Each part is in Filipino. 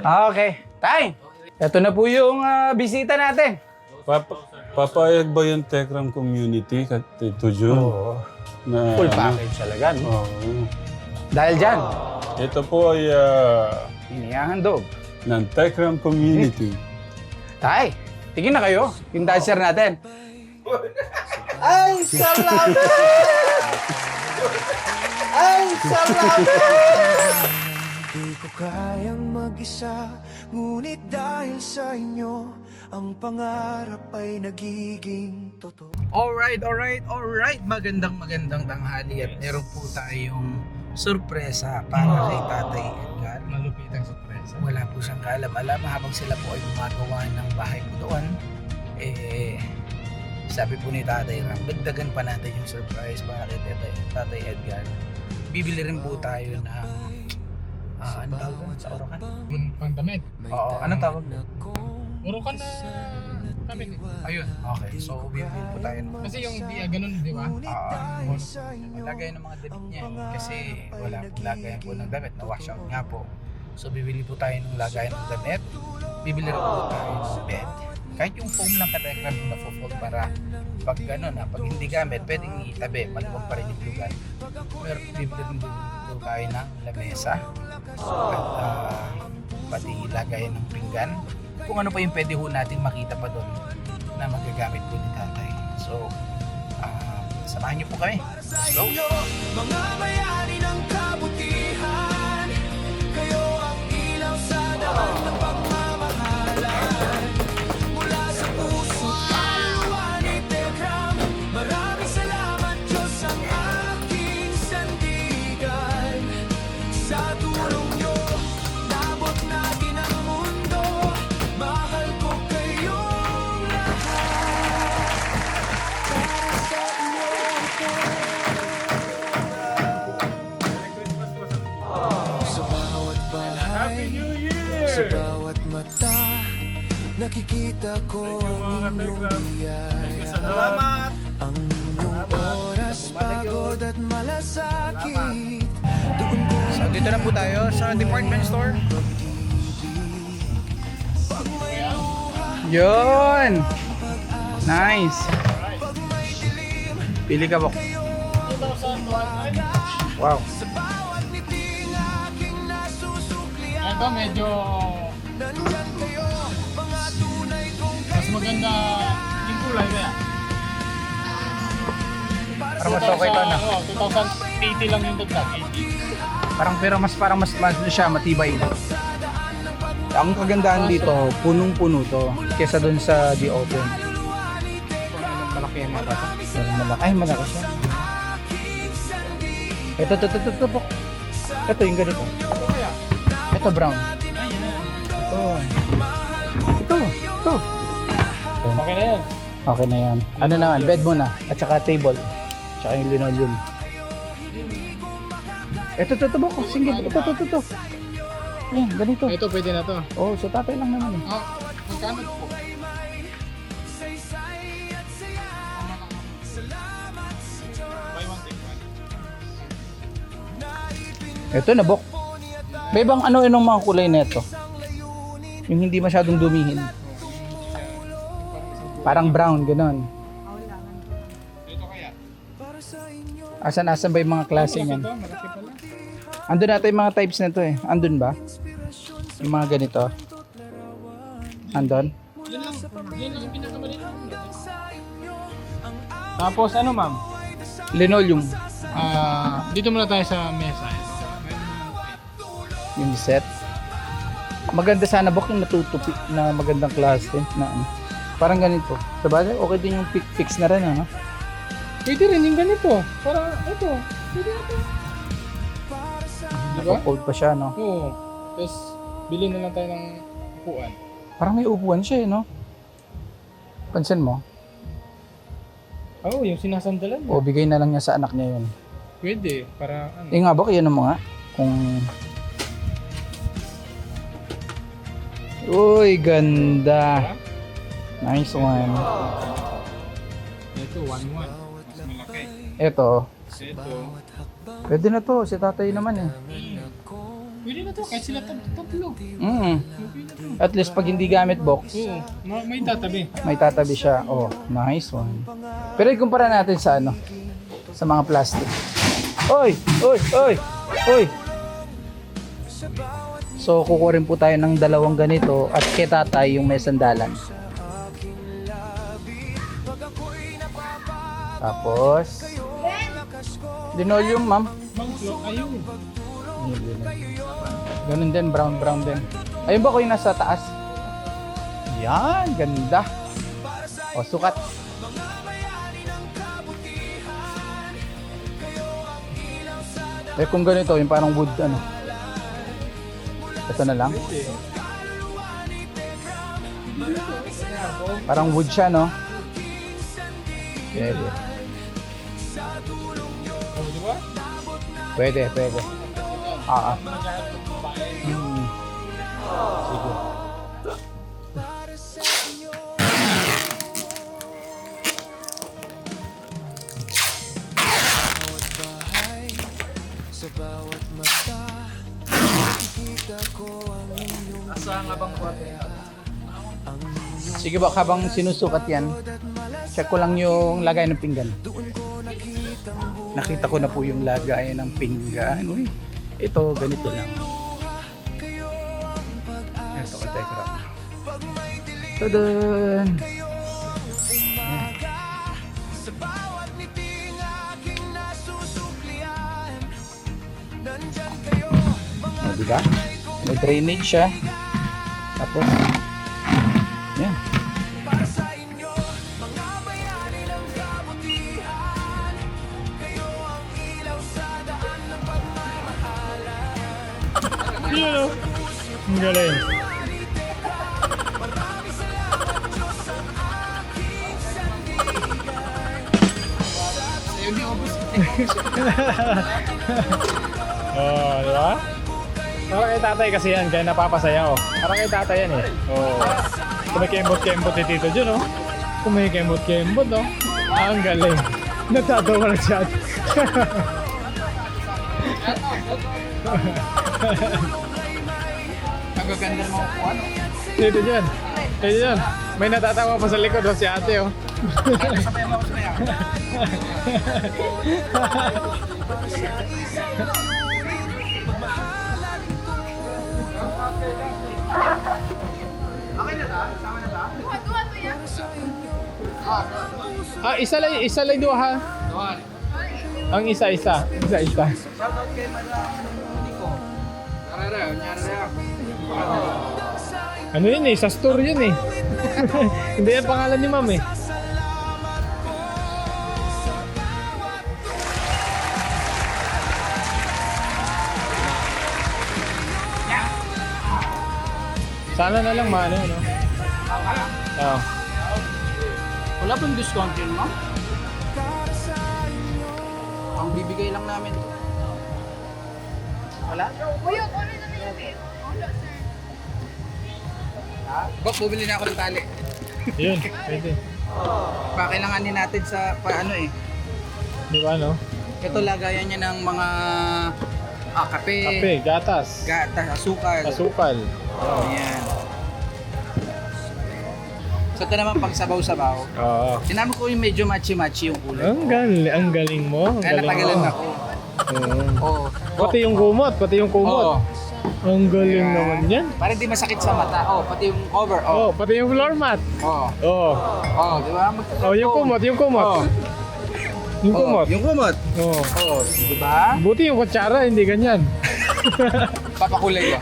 Okay. Tay, ito na po yung bisita natin. Papayag ba yung Tekram community, Tito Jun? Oo. Na, Full package talaga. No? Oo. Dahil dyan, Ito po ay inihahandog. ng Tekram community. Tay, tingin na kayo. Yung dancer natin. Ay, salamat! Ay, salamat! Di ko kayang mag-isa, ngunit dahil sa inyo, ang pangarap ay nagiging totoo. Alright. Magandang tanghali at meron po tayong sorpresa para kay Tatay Edgar. Malupitang sorpresa. Wala po siyang kaalam-alam habang sila po ay gumagawa ng bahay po doon. Sabi po ni Tatay Ram, dagdagan pa natin yung surprise para kay Tatay Edgar. Bibili rin po tayo ng ano tawag doon sa Orokan? Pandamit. Oo, anong tawag doon? Urukan na damit. Ayun, okay. So, bibili po tayo ng Kasi yung ganun, di ba? lagay ng mga damit niya kasi wala pong lagayan po ng damit, na-wash out nga po. So, bibili po tayo ng lagayan ng damit. Bibili rin po tayo ng bed. Kahit yung foam lang katekram na fold para pag gano'n pag hindi gamit, pwedeng itabi, maluwag pa rin yung lugar. Pero bibili rin po tayo ng lamesa at pati lagayan ng pinggan. Kung ano pa yung pwede ho natin makita pa doon na magagamit po ni Tatay. So, samahan niyo po kami. Let's go! Mga bayani ng kabutihan, kayo ang ilaw sa daan ng pagmamahalan. Mula sa puso kaluluwa ni Tekram, maraming salamat Diyos ang aking sandigan. Sa tulong niyo, nabot natin ang mundo. Mahal ko kayong lahat. Para sa inyo ito. Sa bawat bahay, sa bawat mata, nakikita ko ang inyong biyaya. Ang inyong oras, pagod at malasakit. Doon ko So, dito na po tayo sa department store. Yun! Nice! Pili ka po. Wow. sa bawat ngiting aking nasusuklian. Ito medyo Nandyan kayo, mga tunay kong mas maganda yung kulay kaya. Parang mas okay to na. 2080 lang yung dagdag. 80. Parang mas siya, matibay. Ang kagandahan dito, punong-puno to kesa dun sa The Open. Malaki yung mga bata. Ay, malaki siya. Ito po. Ito yung ganito. Ito brown. Ito. Okay na yan. Okay na yan. Ano naman, bed muna. At saka table. Tsaka yung linoleum. Ito po. Single. Ito. Yan, ganito. Ito pwede na to. Oh, so Tatay lang naman eh. Magkano po? Buy one, take one. Ito na, Bok. May bang ano yung mga kulay nito? Yung hindi masyadong dumihin. Parang brown, gano'n. Ito kaya. Asan ba yung mga klase niyan? Ito, malaki pala. Andun natin yung mga types nito eh. Andun ba? Yung mga ganito. Andun? Yan lang yung pinakamaliit. Tapos ano ma'am? Linoleum. Dito muna tayo sa mesa. Yung set. Maganda sana, Bok, yung natutupi na magandang klase na ano. Parang ganito. Sabagay, okay din yung fix na rin, ano? Pwede rin yung ganito. Para ito. Pwede ito. Diba? Naka-fold pa siya, no? Oo. Tapos bili na lang tayo ng upuan. Parang may upuan siya, eh, no? Pansin mo? Oo, yung sinasandalan O, mo. bigay na lang niya sa anak niya yun. Pwede. Para ano. Eh nga, Bok, yan mo nga. Kung... Uy, ganda. Nice one. Ito, 1-1. Mas malaki. Ito, Ito. pwede na to. Si Tatay naman eh. Pwede na to, kahit sila tatlo. Mm. Okay na to. At least pag hindi gamit box, Oo, may tatabi. may tatabi siya. Oh, nice one. Pero ikumpara natin sa ano, sa mga plastic. Oy! Oy! Oy! Oy! So, kukuha rin po tayo ng dalawang ganito at kay tatay yung may sandalan. Tapos, linoleum, ma'am. Mangklok, ayun. Ganun din, brown din. Ayun ba ko yung nasa taas? Yan, ganda. O, sukat. Eh kung ganito, yung parang wood, ano. Ito na lang. Parang wood siya, no? Pwede. Oh, di ba? Pwede. Hmm. Sige. Sa bawat mata nakikita ko ang iyong Sige ba, habang sinusukat yan, check ko lang yung lagay ng pinggan. Nakita ko na po yung lagay ng pinggan. Uy, ito, ganito lang. Ito ka, Tekra. Tadaan! sa bawat ngiting aking nasusuklian. Nandyan kayo mga O, diba? May drainage siya. Tapos, yan. para sa inyo, mga bayani ng kabutihan. Kayo ang ilaw sa daan ng pagmamahalan. Yun o. Ang galing. Oh, di ba? Parang kay tatay kasi yan, kaya napapasaya oh. Parang kay tatay yan eh. Oh. Kung may kembot-kembot ni Tito Jun oh. Kung may kembot-kembot oh. Ang galing. Natatawa lang siya. Ang gaganda mo po, ano? Tito Jun. Tito Jun. May natatawa pa sa likod oh, si ate oh. Sabay mo ako sa Ah, isa lang duha ha. Ang isa. Shoutout kay Madam Nico. Ano yun eh, sa store yun eh. Hindi yan pangalan ni ma'am eh. Sana na lang maano, no? Oo. Wala pong discount yun, ma'am? Ang bibigay lang namin. Wala? Kuya, ano na nilagay? Wala, sir. Ha? Boss, bumili na ako ng tali. Yun, pwede. Pakailanganin natin sa paano eh. Di ba, no? Ito lagayan niya ng mga kape, Kape, gatas, gatas, asukal. asukal. Ayan. So ito naman pag sabaw-sabaw. Oo. Sinama ko yung medyo matchy-matchy yung kulay. Ang galing mo. Ang Kaya galing natagalan mo. ako. Oo. Oo. Pati yung kumot, Oo. Ang galing Ayan. naman yan. Para di masakit sa mata. Oh, pati yung cover. Oh, Oh. pati yung floor mat. Oh. Oh. Oh, di ba? Oh, yung kumot. Oh. Yung kumot. Yung kumot. Oh. Oh, di ba? Buti yung kutsara, hindi ganyan. Papakulay ka.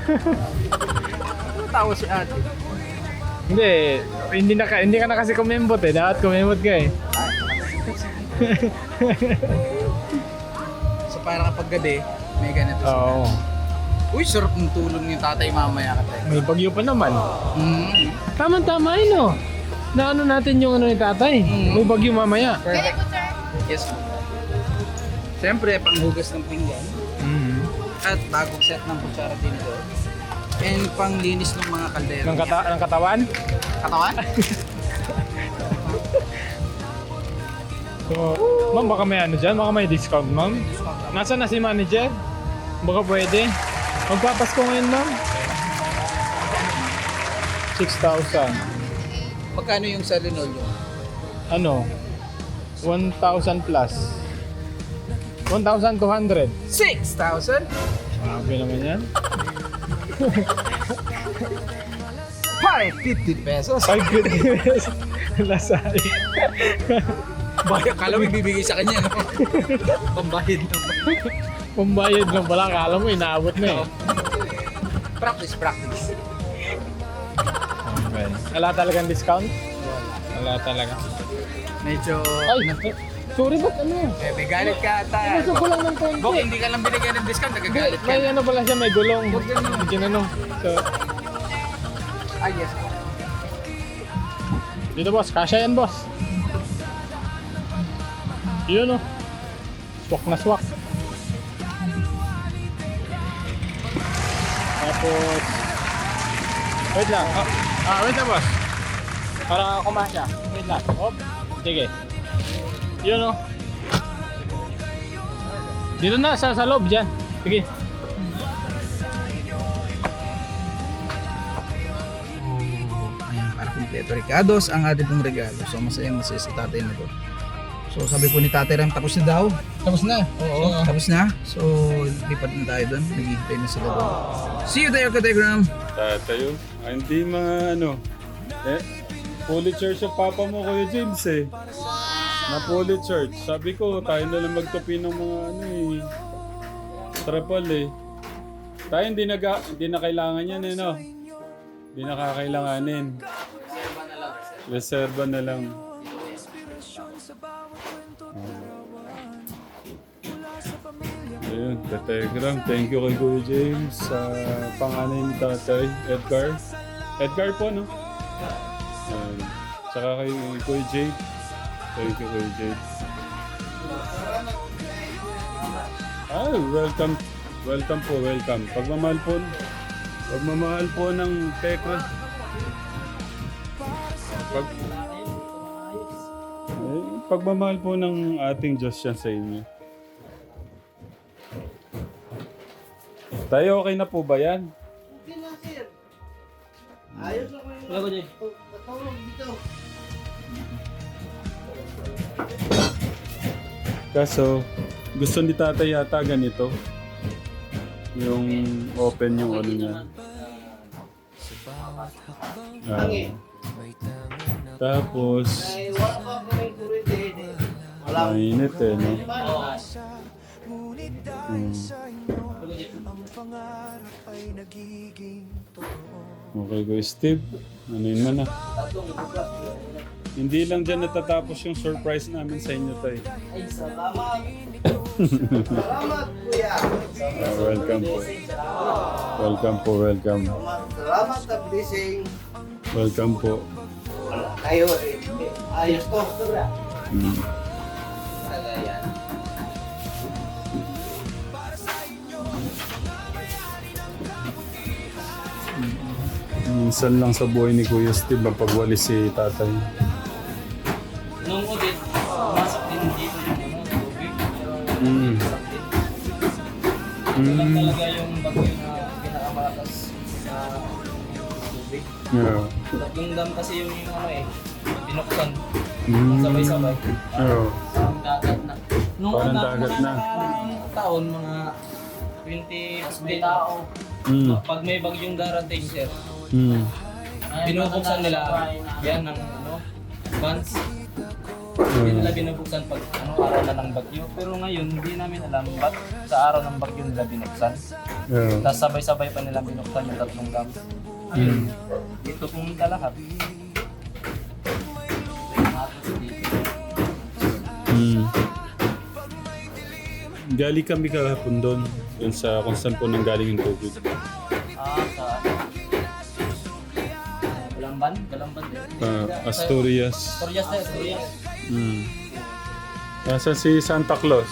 Ano tawa si ate? Hindi ka na kasi kumembot eh. Dapat kumembot ka eh. So para kapag gabi, may ganito Oo. Uy, sarap ng tulong ni tatay mamaya ka tayo. May bagyo pa naman. Tama-tama yun oh. Naano natin yung ano ni tatay. May bagyo mamaya. Perfect. po, sir. Yes. Siyempre, panghugas ng pinggan. At bagong set ng kutsara din doon. And panglinis ng mga kaldero. Ng katawan? Katawan? So, ma'am, baka may ano dyan? Baka may discount, ma'am? Nasaan na si manager? Baka pwede. Magpapasko ngayon, ma'am? 6,000. Magkano yung sa linoleum? Ano? 1,000 plus. 1,200. 6,000? Grabe naman yan. 550 pesos. 550. Lasari. Baya, kala mo ibibigay sa kanya, no? Pambahid naman. Pambayad lang pala. Akala mo, inaabot na eh. Practice. Okay. Wala talagang discount? Wala talaga. Medyo... Ay! Sorry, ba't ano? May galit ka ata. Gusto ko lang ng konti. Bok, hindi ka lang binigyan ng discount, nagagalit ka. May ano pala siya, may gulong. Huwag ganun. May ginano. So, Yes. dito boss, kasya yan boss. Yun o. Swak na swak. Tapos, wait lang. Wait lang boss. Para kumasya. Wait lang. Hop. Sige. Yun o. Dito na, sa loob dyan. Sige. Ayan, para kompleto Ricardos ang ating pong regalo. So masaya si tatay na to. So sabi po ni tatay Ram, tapos na daw. Tapos na. Oo, tapos na. So lipat na tayo doon. Naghihintay na sila doon. See you there, Kategram. Tatayo. Hindi mga ano. Fully church yung papa mo, Kuya James eh. Na fully church. Sabi ko, tayo na lang magtupi ng mga ano eh. Trapal eh. Tayo hindi na kailangan yan eh, no? Hindi na kakailanganin. Reserva na lang. Ayun, Telegram. Thank you kay Kuya James sa panganay ni tatay, Edgar. Edgar po, no? Tsaka kay Kuya Jade. Thank you, Kuya Jade. Ay, welcome. Welcome po, welcome. Pagmamahal po ng Tekra. Pagmamahal po ng ating Diyos yan sa inyo. Tayo, okay na po ba yan? Okay na, sir. Ayos lang kayo. Wala ko dyan. Patawag dito. Kaso, gusto ni tatay yata ganito. Yung open yung ano niya. Tapos, Ay, wala pa kami kurente. Wala. mainit eh, no? Okay, go Steve. Ano yun man ah. Hindi lang dyan natatapos yung surprise namin sa inyo, tay. Ay, salamat. Salamat, kuya. Welcome po. Welcome po, welcome. Salamat sa blessing. Welcome po. Kayo, ayos to. Sobra. Mm. Yan. Minsan lang sa buhay ni Kuya Steve pagwalis si tatay. Nung ulit, pumasok din dito yung tubig. Pero Mm. ito lang talaga yung bagyo na pinakamalakas sa tubig. Yeah. Yung dam kasi yung binuksan. Mm. Sabay-sabay. Yeah. Ang dagat na. Nung Parang una, dagat na. taon, mga 20 tao. Mm. Pag may bagyong darating, sir, Mm. binubuksan nila yan ng vans. Hindi nila binubuksan pag araw na ng bagyo. Pero ngayon, hindi namin alam ba't sa araw ng bagyo nila binuksan. Yeah. Tapos sabay-sabay pa nila binuksan yung tatlong dams. Mm. Dito pumunta lahat. Mm. Galing kami kahapon doon sa kung saan po nanggaling yung tubig. Sa Galamban? Galamban din. Asturias. Torres na, Torres. Mm. Nasaan si Santa Claus?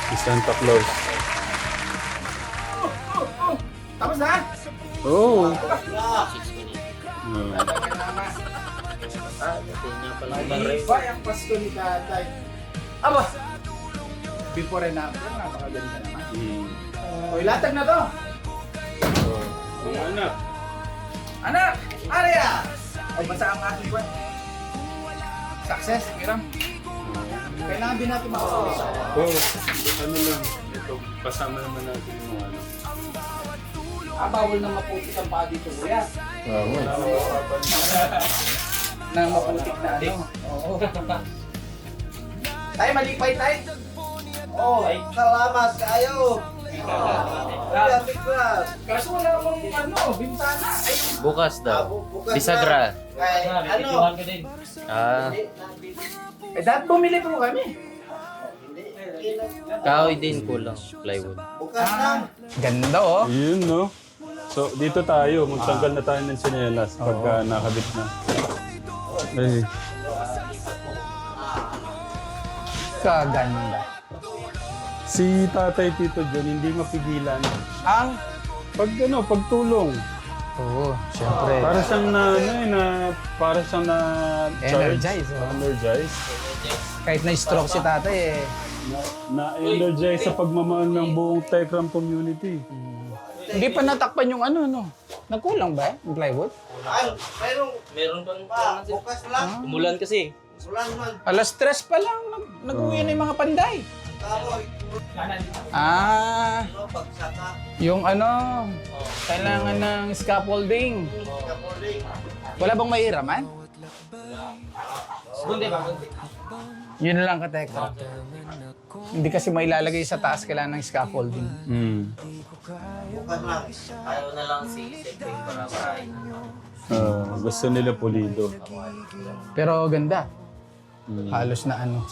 Si Santa Claus. Tapos na? Oh. Malibay ang Pasko ni tatay. Aba! Before and after, napakaganda naman. Hmm. O, ilatag na to. Oh, mga anak. Anak! Arya! O, basta ang aking buwan. Success, Kiram. Kailangan din natin makasulis. Oh, ano lang. Ito, pasama naman natin yung mga ano. Bawal na maputik ang paa dito, kuya. Wala nang mapapansin. Na maputik na ano. Oo. Tay, malipay tay. Oh, salamat kayo. Kuya Tikram. Kaso wala akong ano, bintana. Ay, Bukas daw. Bukas Bisagra. Kay, Ano? ano? Videohan ka din. Ah, eh dahil bumili po kami. kahoy din kulang. Plywood. Bukas lang. Ganda oh. Yun, no? So, dito tayo. Magtanggal na tayo ng tsinelas pagka nakabit na. Ay, Kaganda. si Tatay Tito John hindi mapigilan. Ang? Pagtulong. Oo, syempre. Para siyang para siyang na Energize, oh. Energize. Kahit na-stroke si tatay eh. Na-energize sa pagmamahal ng buong Tekram community. Hindi pa natakpan yung ano, no? Nagkulang ba yung plywood? Ay, Meron pang bukas lang. umulan kasi. Ulan man. Alas 3 pa lang, nag-uwi na yung mga panday. Kamoy. Ah, Ano, pagsaka. yung ano, kailangan ng scaffolding. Kapoling. Wala bang mahiraman? Bundi ba? Bundi. Yun lang katekra. Hindi kasi mailalagay sa taas, kailangan ng scaffolding. Bukas lang. Ayaw na lang si Sepeng para marahin. Gusto nila pulido. Pero ganda. Halos na ano.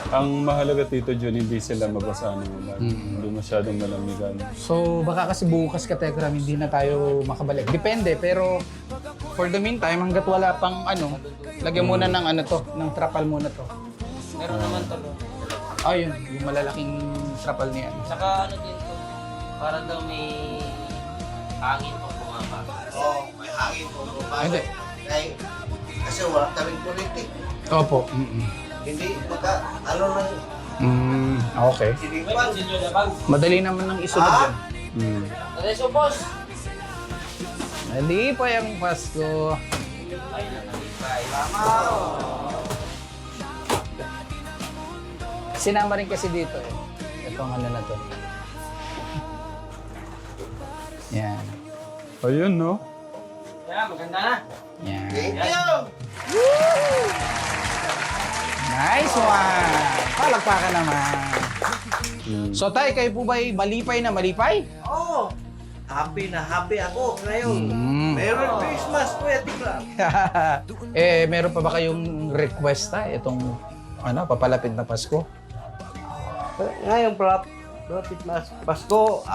Ang mahalaga Tito John, hindi sila mabasa ng ulan. Hindi masyadong malamigan. So baka kasi bukas katekram, hindi na tayo makabalik. Depende, pero for the meantime, hanggat wala pang ano, lagyan muna ng ano to, ng trapal muna to. Meron naman to. Oh, yun, yung malalaking trapal niya. Saka ano din to. Para daw may hangin o bumaba. Oh, may hangin po. Hindi. Kasi wala kaming kuryente. Opo. Hindi, baka, ano nang Okay. sinipan. Sinyo na bag. Madali naman ng isunod yan. Adesso boss. Hindi pa yung Pasko. Sinama rin kasi dito eh. Itong ano na to. Yan. Ayun, no? Yan, maganda na. Yan. Thank you! Nice one! Palagpakan naman. So tay, kayo po ba'y malipay na malipay? Oh, happy na happy ako ngayon. Merry Christmas, Kuya Tikram. Eh, meron pa ba kayong request itong ano, papalapit na Pasko? Ngayon, Prophet Pasko,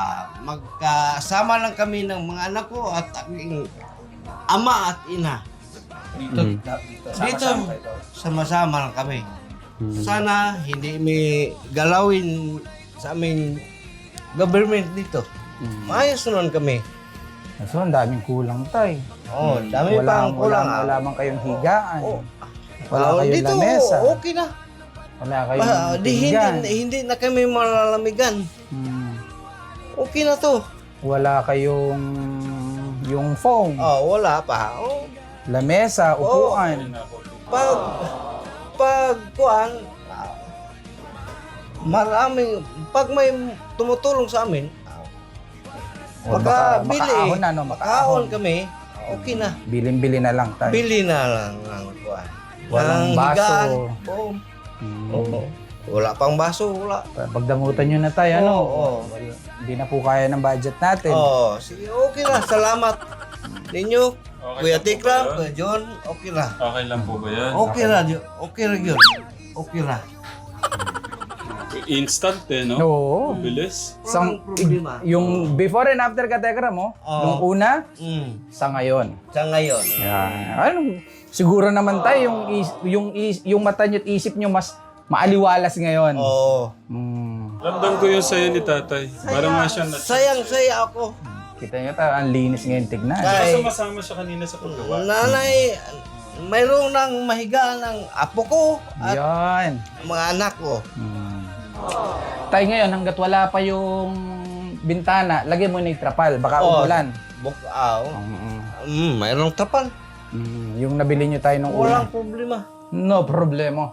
magkasama lang kami ng mga anak ko at aking ama at ina. Dito, sama-sama lang kami. Sana hindi may galawin sa aming government dito. Maayos naman kami. So, ang daming kulang tay. Oh, dami pang kulang. Wala mang kayong higaan. Oh. Wala kayong Dito, lamesa. okay na. Wala kayong Hindi, pinggan. hindi na kami malalamigan. Okay na to. Wala kayong yung foam, Oh, wala pa. Oh, lamesa, upuan. pag kuan, maraming, pag may tumutulong sa amin, O baka makabili, makaahon na, no? makaahon kami, okay na. Bilin-bili na lang tayo. Bili na lang ng kuan. Walang Ng baso. higaan. Oo. Oo. Wala pang baso, wala. Pagdamutan nyo na tayo, ano? Oo. Hindi na po kaya ng budget natin. Oh, sige, okay na. Salamat ninyo. Kuya Tikram, Kuya John, okay na. Okay lang po ba yan? Okay na, okay na yun. Okay na. Instant no? Oo. Bilis. Walang problema. Yung before and after katekra mo, nung una, sa ngayon. Sa ngayon. Yan. Ano, siguro naman tayo, yung mata nyo at isip nyo mas maaliwalas ngayon. Oo. Ramdam ko yung sayo ni tatay. Parang nga siya na... Sayang-saya ako. Kita nyo tayo, ang linis ngayon tignan. Kay Sumasama siya kanina sa paggawa. mayroon ng mahiga ng apo ko at Yan. mga anak ko. Tay, ngayon, hanggat wala pa yung bintana, lagay mo ng trapal. Baka umulan. Mayroong tapal. Yung nabili nyo tayo nung Walang una. problema. No problema.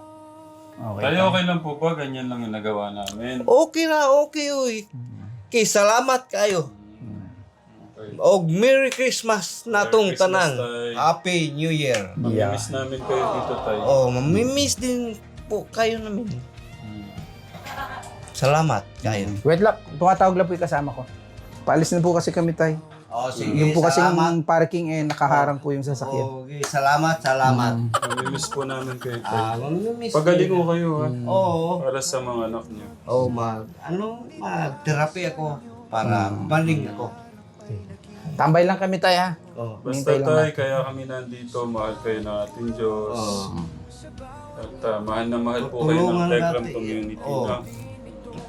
Okay. Tayo okay lang po ba? Ganyan lang yung nagawa namin. Okay na, okay, uy. Okay, salamat kayo. Og Merry Christmas natong Merry Christmas, tanan. Tay. Happy New Year. Mamimiss namin kayo dito tayo. Mamimiss din po kayo namin. Salamat kayo. Wait lang, tumatawag lang po yung kasama ko. Paalis na po kasi kami, tay. Sige, Yung po kasing salamat. parking nakaharang po yung sasakyan. Okay, salamat. Mamimiss po namin kayo tayo. Mamimiss Pagaling din. ko kayo ha. Oo. Para sa mga anak niyo. Mag-therapy ako para baling ako. Tambay lang kami, tay, ha? Basta Hintay lang tayo, kaya kami nandito. Mahal kayo ng ating Diyos. At mahal na mahal po kayo ng Tulungan Telegram natin. community. Oo. No?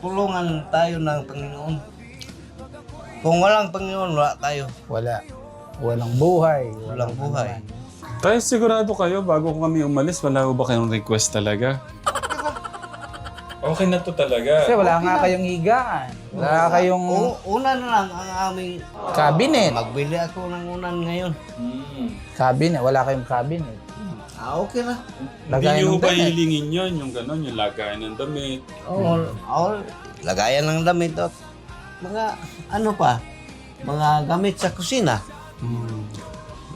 Tulungan tayo ng Panginoon. Kung walang Panginoon, wala tayo. Wala. Walang buhay. Walang buhay. Tayo sigurado kayo, bago kami umalis, wala ba kayong request talaga? Okay na to talaga. Kasi wala nga kayong higaan. Wala kayong Una na lang ang aming cabinet. magbili ako ng unan ngayon. Cabinet. Wala kayong cabinet. Okay na. Hindi Lagayan nyo ng ba damit. hilingin yun? Yung gano'n, yung lagayan ng damit. Lagayan ng damit at mga ano pa, mga gamit sa kusina.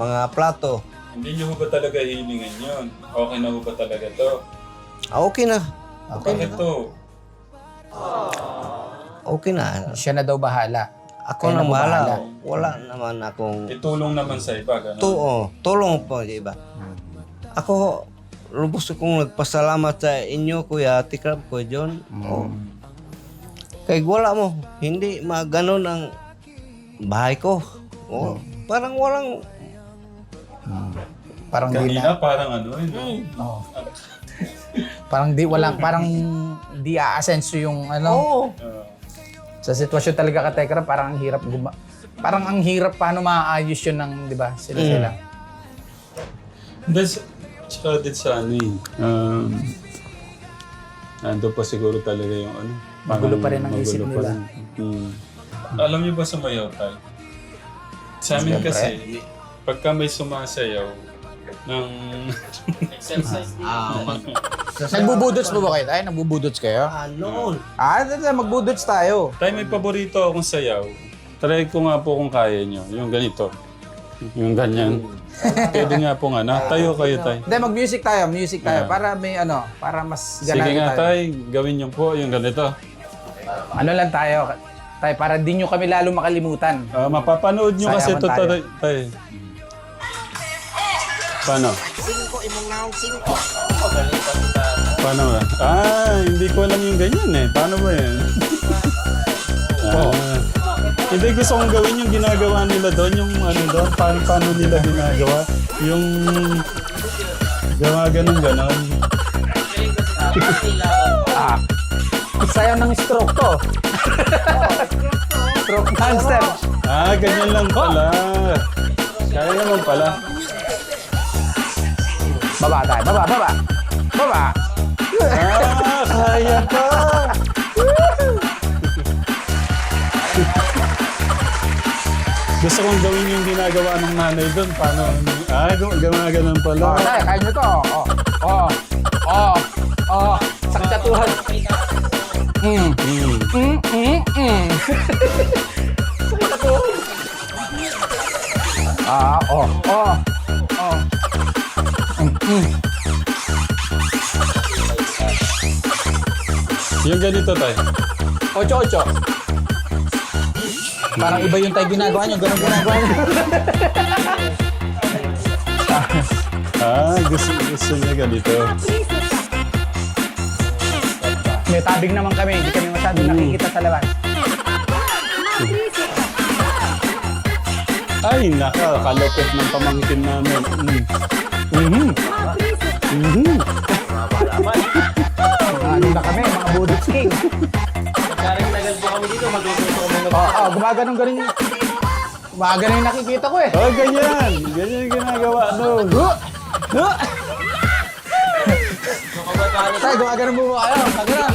Mga plato. Hindi nyo ba talaga hilingin yun? Okay na ba talaga to? Okay na. Bakit to? Okay na. Siya na daw bahala. Ako Kaya na na bahala. bahala. Wala naman akong Itulong naman sa iba, gano'n? tulong po, di ba? Ako, lubos akong nagpasalamat sa inyo, Kuya Tikrab ko, John. Kaya wala mo, hindi maganon ang bahay ko. Parang walang... Parang di na. Kanina parang ano eh. Oh. Parang di aasenso yung ano. Sa sitwasyon talaga ka, Tekra, parang ang hirap parang ang hirap paano maayos yun ng, di ba? Sila. Tsaka din sa ano eh. Nandun pa siguro talaga yung ano. Magulo pa rin ang magulo isip pa nila. rin. Alam niyo ba sumayaw tayo? Sa amin kasi, pagka may sumasayaw ng... Nagbubudots po ba kayo tayo? Nagbubudots kayo? Noon. Magbudots tayo. Tayo may paborito akong sayaw. Try ko nga po kung kaya nyo. Yung ganito. Yung ganyan. Pwede nga po nga na. Tayo kayo tayo. Hindi, mag-music tayo. Music tayo. Para may ano, para mas Sige ganado nga tayo. tayo. Gawin nyo po yung ganito. Ano lang tayo? Tayo, para di nyo kami lalo makalimutan. Mapapanood nyo kasi Sayawan ito tayo. tayo. Paano? Paano ba? Hindi ko alam yung ganyan eh. Paano ba yan? Hindi, gusto kong gawin yung ginagawa nila doon. Yung ano doon, paano nila ginagawa. Yung gawa ganon. Sayaw ng stroke to. Stroke monster. Ganyan lang pala. Kaya naman pala. Baba tayo. Baba. Kaya pa. Gusto kong gawin yung ginagawa ng nanay doon. Paano? Gawa pala. Tayo, kaya nyo to. Sakit sa tuhod. Yung ganito tayo. 8-8. Parang iba yung tayo ginagawa nyo. Ganun ginagawa nyo. Gusto niya ganito. May tabing naman kami. Hindi kami masyadong nakikita sa labas. Ay, kalapit ng pamangkin namin. Ano na kami, mga Budots King. Karing tagal po kami dito, matututo kami ng Gumaganon yung nakikita ko eh. Ganyan. Ganyan yung ginagawa. Tay, gumagano mo kayo. Gagana.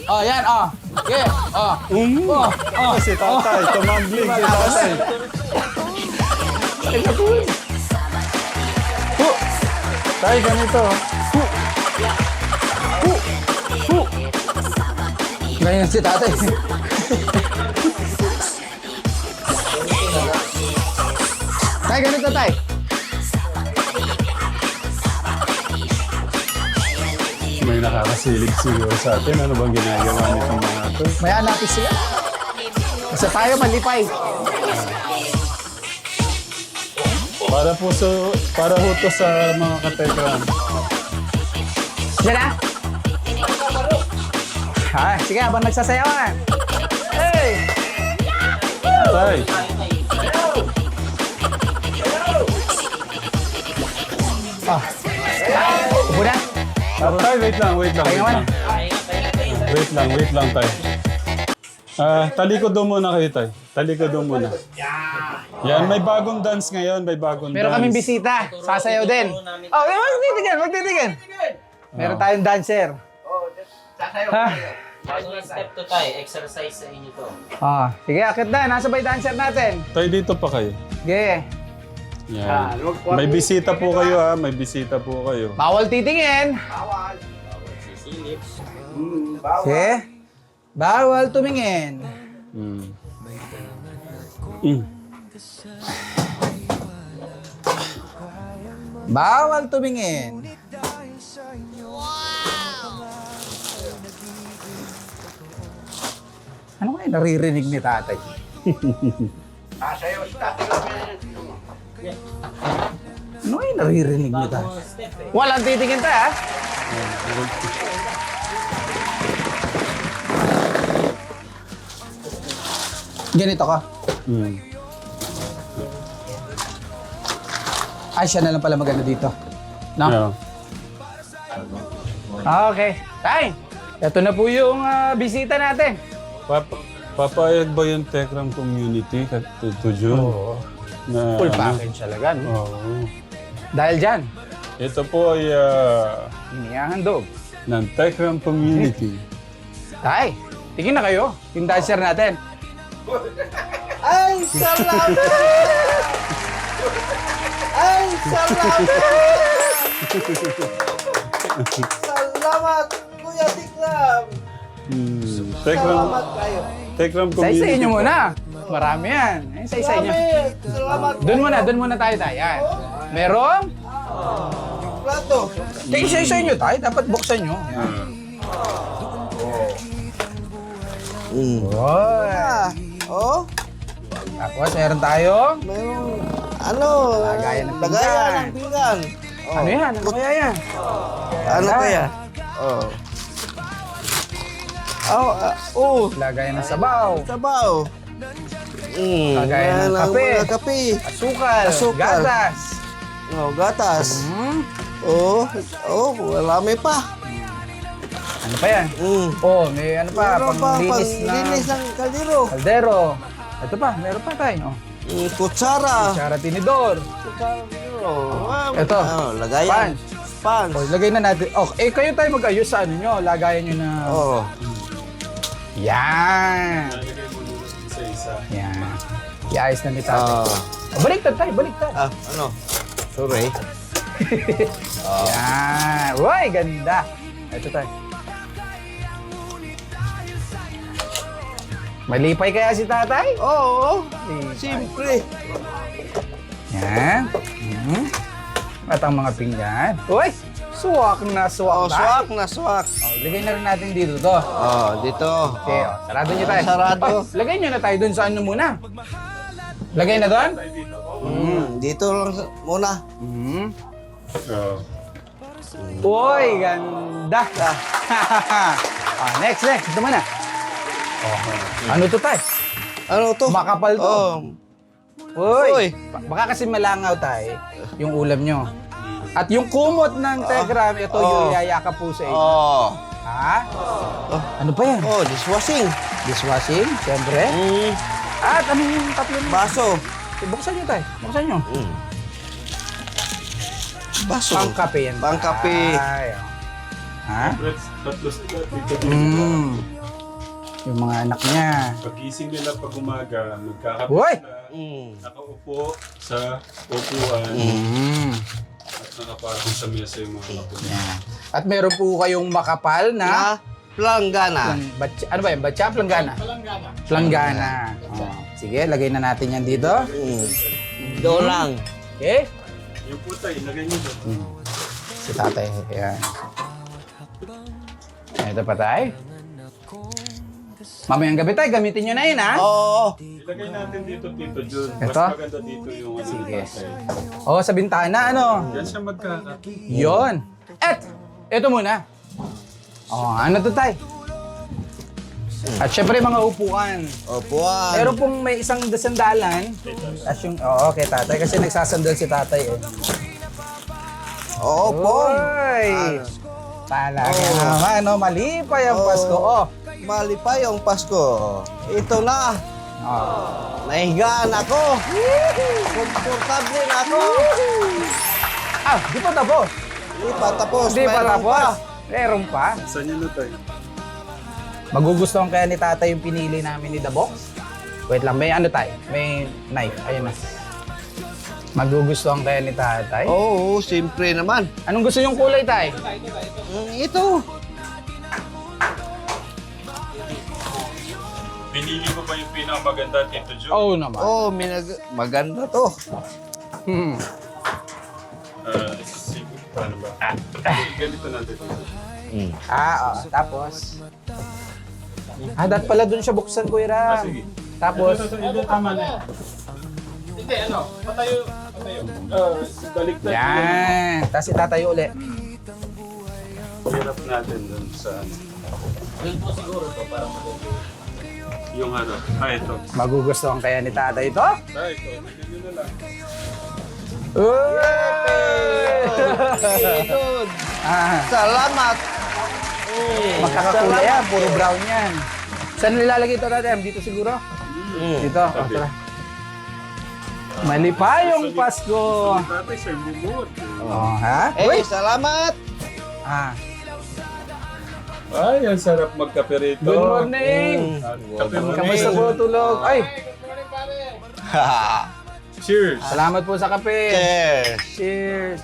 Oh, yan, oh. Okay, oh. Si tatay, tumambling si tatay. Tay, ganito. Ganyan si tatay. Tay, ganito, tay. May nakakasilip siguro sa atin. Ano bang ginagawa nitong mga to? May anapis sila. Kasi tayo malipay. Para ho to sa mga katekram. Yan na. Ha, sige, habang nagsasayawan. Hey! Tay, Oh. Upo na. tay, wait lang. Tayo naman. Wait lang, tay. Talikod doon muna kayo, tay. Talikod doon muna. Yan, may bagong dance ngayon, may bagong Meron dance. kaming bisita. Sasayaw din. Oh, magtitigan. Meron tayong dancer. Ha? Bagong step to tayo. Exercise sa inyo to. Ah, sige, akit na. Nasa ba yung dancer natin? Tay, dito pa kayo. Sige. Yan. May bisita po kayo ha, may bisita po kayo. Bawal titingin. Sige. Bawal tumingin. Mm. Bawal tumingin. Ano kaya naririnig ni tatay? Ano kaya naririnig ni tatay? Walang titingin tayo, ha? Ganito ka. Mm. Ay, siya na lang pala maganda dito. No? Yeah. Okay. Tay, ito na po yung bisita natin. Papayag ba yung Tekram community to June? Oo. Na, Full package talaga, no? Oo. Dahil dyan, Ito po ay inihahandog. ng Tekram community. Tay, tingin na kayo. Yung dancer natin. Ay, salamat! Ay, salamat! Salamat, Kuya Tikram! Tekram, Salamat kayo. Tekram Sa community. isa inyo muna. Marami yan. Sa isa inyo. Salamat Doon muna tayo tayo. Yan. Merong? plato. Isa inyo tayo. Dapat buksan nyo. Yan. Oy. Oh, Tapos meron tayong? mayroong ano? Lagayan ng Lagayan pinggan. ng pinggan. Oh. Ano yan? Ano kaya yan? Ano kaya? Oh. Lagayan ng sabaw. Sabaw. Lagayan ng kape. Mga kape. Asukal. Asukal. Gatas. Oh, gatas. Oh, marami pa. Ano pa yan? Oh, may ano pa? Meron pa, Panglinis na panglinis ng kaldero. kaldero. Ito pa, meron pa tayo. Oh. Kutsara. Kutsara tinidor. Kutsara. Ito. Lagayan. Pans. Oh, lagay na natin. Okay, kayo tayo mag-ayos sa ano nyo. Lagayan nyo na. Oh. Yan. Yan. Iayos na ni tatay. Baliktad tayo, baliktad. Ano? Sorry. Yan. Uy, ganda. Ito tayo. Malipay kaya si tatay? Oo. Malipay. Siyempre. Yan. At ang mga pinggan. Uy, suwak na suwak. Oh, swak na swak. Oh, lagay na rin natin dito to. Oh, dito. Okay, oh, sarado nyo tayo. Sarado. Oh, lagay nyo na tayo dun sa ano muna. Lagay na doon? Dito lang muna. Oh. Uy, ganda. Next. Ito muna. Ano to tayo? Ano to? Makapal to. Oh. Uy, baka kasi malangaw tayo yung ulam nyo. At yung kumot ng Tekram, ito yung yayakap po sa inyo. Oh. Ha? Ano pa yan? Oh, dishwashing. Dishwashing, siyempre. At ano yung tatlo nyo? Baso. Buksan nyo tayo. Buksan nyo. baso. Pangkape yan. Pangkape. Tay. Ha? Tatlo sila, tito dito. Yung mga anak niya. Pagising nila pag umaga, magkakape Uy! sila, nakaupo sa upuan, at nakaparang sa mesa yung mga anak nila. Yan. At meron po kayong makapal na... Na planggana. Ano ba yan? Batsa? Planggana? Planggana. Oh. Sige, lagay na natin yan dito. Doon lang. Okay? Yung puta, ilagay nyo doon. Si tatay. Yan. Ito pa tayo. Mamayang gabi tayo, gamitin nyo na yun, ha? Oo. Ilagay natin dito, Tito Jun. Mas Ito? maganda dito yung ano. Sige. tatay. Oo, sa bintana, ano? Yan siya magkakape. Yon. Ito muna. Oh, ano to tay? At syempre mga upuan. Upuan. Pero pong may isang sandalan, as yung, kay tatay, kasi nagsasandal si tatay eh. Oo po. Oy! Talaga naman, no? Malipay ang Pasko. Oh. Mali pa yung Pasko. Ito na. Oh. Nahigaan ako. Komportable na ako. Di pa tapos. Di pa tapos. Di pa Meron tapos. Meron pa. Saan yun na tayo? Magugustuhan kaya ni tatay yung pinili namin ni The Box? Wait lang, may ano tayo? May knife. Ayun na. Magugustuhan kaya ni tatay? Oo, siyempre naman. Anong gusto yung kulay tay? Ito. Pinili ko ba yung pinakamaganda, Tito Jun? Oo naman. Oh, maganda to. Hmm. Sige, paano ba? Ganito natin. Tapos. Dapat pala dun siya buksan, Kuya Ram. Sige. Tapos, Ito, tama na yan. Hindi, ano? Patayo. Baliktad. yan. Tapos itatayo ulit. Hirap natin dun sa ano. Yun po siguro to para mag-okay. Yung ano. Ito. Magugustuhan kaya ni tatay ito? Ito. Hindi na lang. Idol. Salamat. Magkakakulay yan. Puro brown yan. Saan nilalagay ito tatay? Dito siguro? Dito. Oh, tara. Malipayong Pasko. Tatay, sir, bubot. Oh, ha? Uy! Salamat. Ay, ang sarap magkape rito. Good morning. Kape mo Kamusta po tulog? Ay, Cheers. salamat po sa kape. Cheers. Cheers.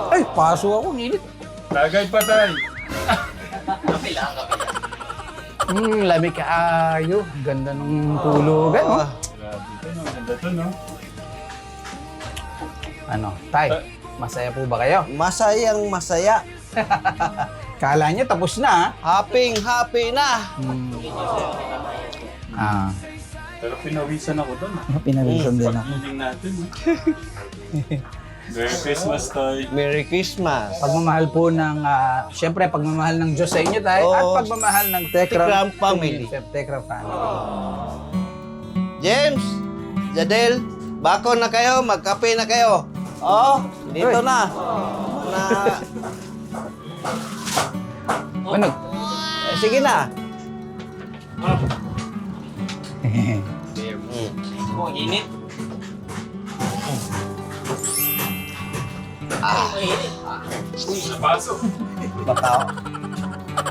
Ay, paso ako. Ngilit. Tagay pa tayo. Kape lang. Lamig kaayo. Ganda ng tulugan, no? Grabe ito, no? Ganda to, no? Ano, tay, masaya po ba kayo? Masayang masaya. Kala niya tapos na, Happy na. Pero pinawisan ako doon. Pinawisan din ako. Pag-iling natin. Merry Christmas, Toy. Merry Christmas. Pagmamahal po ng, siyempre, pagmamahal ng Diyos sa inyo, tay, at Oo. pagmamahal ng Tekram Tekram family. Tekram family. James, Jadel, bako na kayo, magkape na kayo. Oh, dito Uy. na. Ano? Sige na. Oh, init. Pasok. Bakaw.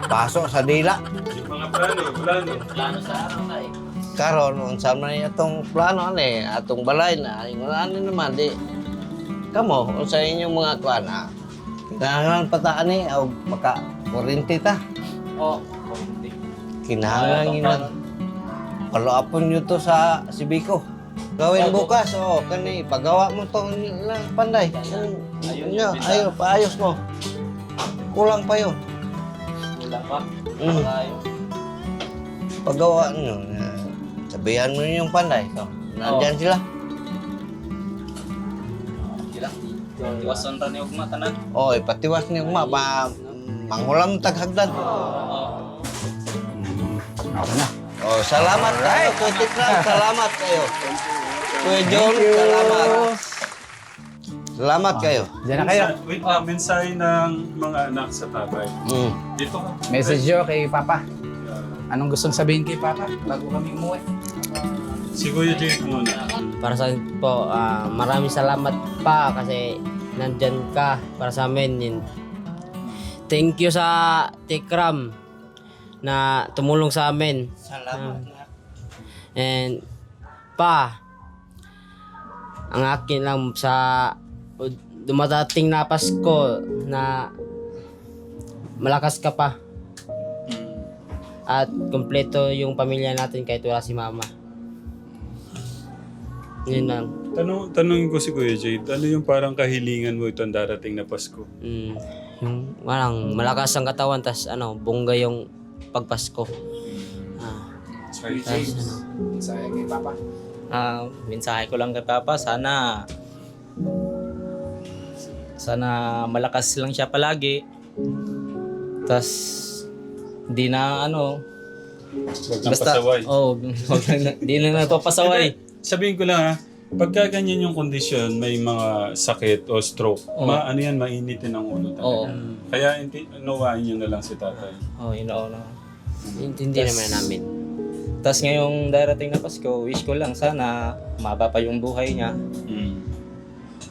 Pasok sa dila. Yung mga plano. Plano sa araw na eh. Karon unsa man itong plano ani, atong balay na ingon naman di. Kamo unsa inyong mga kuan kinahanglan pataan ni o maka kuryente ta. Oh, konti. Kinahanglan gina. Palo-apon nyo to sa Sibiko. Gawin bukas, kani pagawa mo to lang panday. Ayo, paayos mo. Kulang pa yun. Wala pa. Mm. Tayo. Paggawa nyo, sabihan mo yung panday. So, nandyan sila. Sila. Iwasan ra ni ugma tanan. Ipatiwas niyo mangulam taghagdan. Ako na. Salamat kayo, Kuya Tikram. Salamat kayo. Kuya John, salamat. Salamat kayo. Diyan na kayo. Wait lang, mensahe ng mga anak sa tatay. Dito ka. Message nyo kay Papa. Anong gustong sabihin kay Papa bago kami umuwi? Si Kuya Jake muna. Para sa akin po, maraming salamat pa kasi nandyan ka para sa amin. Thank you sa Tikram na tumulong sa amin. Salamat. And ang akin lang sa dumadating na Pasko na malakas ka pa. At kompleto yung pamilya natin kahit wala si mama. Yun lang. Tanungin ko si Kuya Jade, ano yung parang kahilingan mo itong darating na Pasko? Yung walang malakas ang katawan, tas bongga yung pagpasko. Sayang kay Papa. Mensahe ko lang kay Papa, sana malakas lang siya palagi. Tas di na Huwag nang pasaway. Di na nagpapasaway. Sabihin ko lang ha, pagka ganyan yung kondisyon, may mga sakit o stroke, ano yan, mainitin ang ulo talaga. Oo. Kaya inuwain nyo na lang si tatay. Intindi naman namin. Tas ngayong darating na Pasko, wish ko lang sana maba pa yung buhay niya.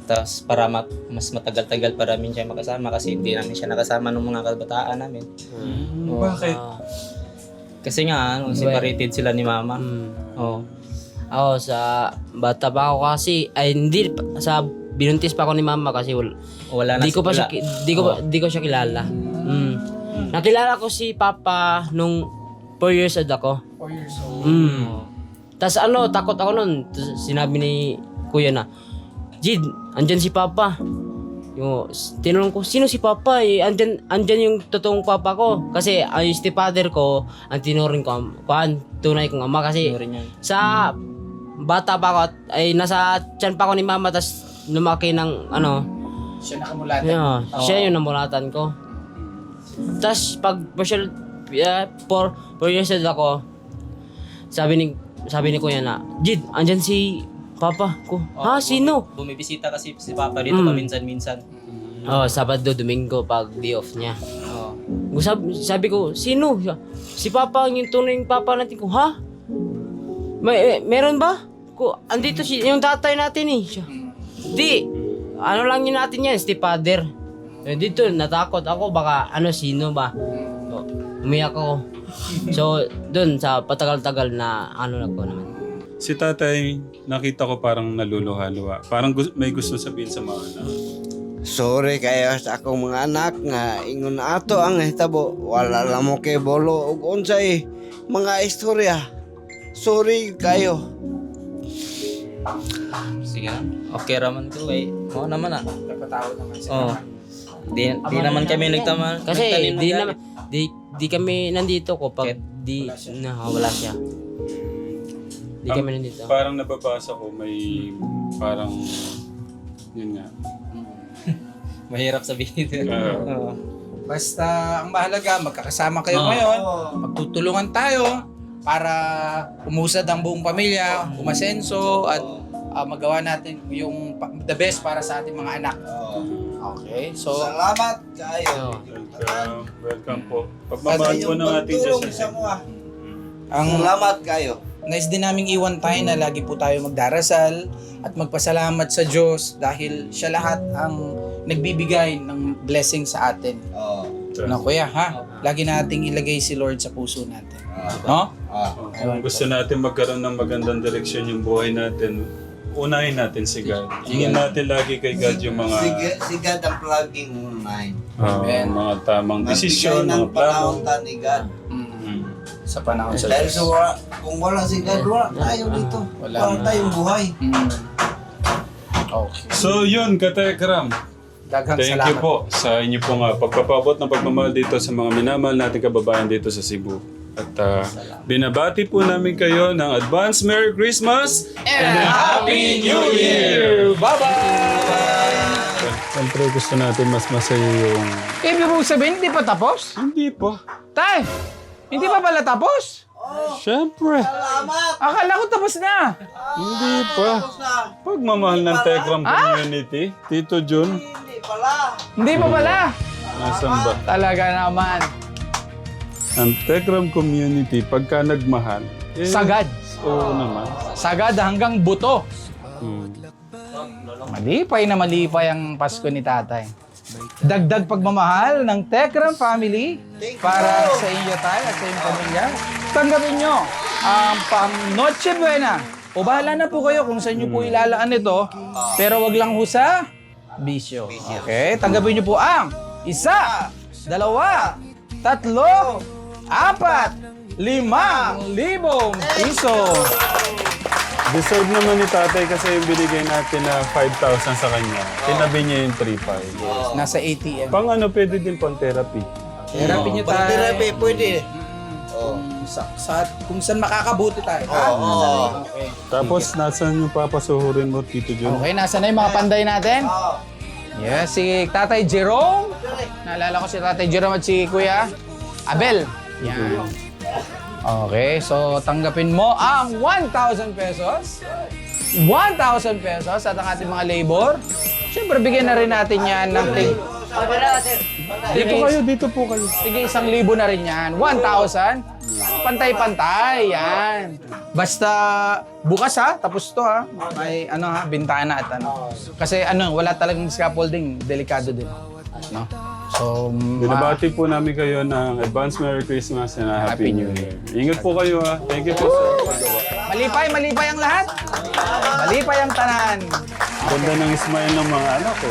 Tas para mas matagal-tagal pa namin siya makasama kasi hindi namin siya nakasama ng mga kabataan namin. Bakit? Kasi nga, separated sila ni Mama. Ako sa bata pa ako kasi hindi sa binuntis pa ako ni mama kasi Wala na di ko siya kilala. Nakilala ko si Papa nung 4 years old ako. 4 years old. Tas takot ako nun. Tas sinabi ni Kuya na, Jid, andyan si Papa. Tinanong ko, sino si Papa? Andyan yung totoong Papa ko. Kasi yung stepfather ko, ang tinuring ko, tunay kong ama. Kasi sa bata pa ako, ay nasa tiyan pa ako ni mama, tas lumaki ng Siya nakamulatan. siya yung namulatan ko. Tas pag 4 years old ako, sabi ni Kuya na, Jid, andyan si Papa ko. Ha? Sino? Bumibisita kasi si Papa dito paminsan-minsan. Sabado, Domingo, pag day off niya. Sabi ko, sino? Si Papa, yung tunay Papa natin ko. Ha? Meron ba? Andito yung tatay natin eh. Di, lang yun natin yan, stepfather. Dito, natakot ako, baka sino ba? Umiyak ako. So, dun, sa patagal-tagal na ko naman. Si tatay, nakita ko parang naluluha-luha. Parang may gusto sabihin sa mga anak. Sorry kayo sa akong mga anak nga ingon ato ang hitabo. Wala lang mo kay bolo ug unsay mga istorya. Sorry kayo. Sige na. Okay raman ko eh. Oo naman Napatawad naman sila. Di naman kami nagtama. Kasi di kami nandito ko pag wala siya. Di kami nandito. Parang nababasa ko may parang yun nga. Mahirap sabihin. Basta ang mahalaga, magkakasama kayo ngayon, magtutulungan tayo para umusad ang buong pamilya, umasenso at magawa natin yung the best para sa ating mga anak. Okay, so Salamat kayo. Welcome po. Pagmamahal po ng ating Diyos. Salamat kayo. Nais din naming iwan tayo na lagi po tayo magdarasal at magpasalamat sa Diyos dahil siya lahat ang nagbibigay ng blessing sa atin. Kuya, ha? Lagi nating ilagay si Lord sa puso natin. No? Kung gusto natin magkaroon ng magandang direksyon yung buhay natin, unahin natin si God. Hingin natin lagi kay God yung mga Si God ang plugin unahin. mga tamang desisyon, mga plano. Panahon ni God. Sa panahon sa Dahil Diyos. kung wala si God, wala tayo dito. Wala tayong buhay. Okay. So yun, Katekram. Daghang Thank salamat. you po sa inyo pong pagpapabot ng pagmamahal dito sa mga minamahal nating kababayan dito sa Cebu. At binabati po namin kayo ng advance Merry Christmas and Happy New Year! Bye-bye! Siyempre gusto natin mas masaya yung... Ibig mong sabihin, hindi pa tapos? Hindi pa. Tay, hindi pa pala tapos? Siyempre. Akala ko tapos na. Hindi pa. Pagmamahal ng Tekram Community, Tito Jun, Hindi pa pala. nasan ba? Talaga naman. Ang Tekram Community, pagka nagmahal, Sagad. Oo naman. Sagad hanggang buto. Malipay na malipay ang Pasko ni tatay. Dagdag pagmamahal ng Tekram family para sa inyo tayo at sa inyong pamilya. Tanggapin nyo ang pang Noche Buena. O bahala na po kayo kung saan nyo po ilalaan ito. Pero wag lang ho sa bisyo. Okay? Tanggapin nyo po ang 1, 2, 3, 4, 5,000 piso. Deserve naman ni tatay kasi yung binigay natin na 5,000 sa kanya. Tinabi niya yung 3,500. Nasa ATM. Pang ano, pwede din pang therapy. Therapy nyo tayo. Pag-therapy, pwede. Kung saan makakabuti tayo. Okay. Tapos, nasan yung papasuhurin mo, Tito John? Okay, nasa na yung mga panday natin? Yes, si Tatay Jerome. Naalala ko si Tatay Jerome at si Kuya Abel. Yan. Okay, so tanggapin mo ang 1,000 pesos. 1,000 pesos at ang ating mga labor. Siyempre, bigyan na rin natin yan ng Dito kayo, dito po kayo. Sige, 1,000 na rin yan. 1,000. Pantay-pantay, yan. Basta bukas ha, tapos to ha. May ano ha, bintana at ano. Kasi ano, wala talagang scaffolding, delikado din. No? So, Binabati po namin kayo ng advance Merry Christmas and a Happy New Year. Ingat po kayo ha. Thank you po sir. malipay ang lahat. Malipay ang tanan. Ganda ng smile ng mga anak ko.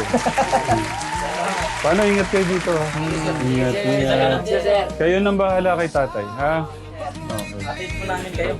Paano ingat kayo dito ha? Ingat. Kayo nang bahala kay tatay ha? Okay. Atid po namin kayo.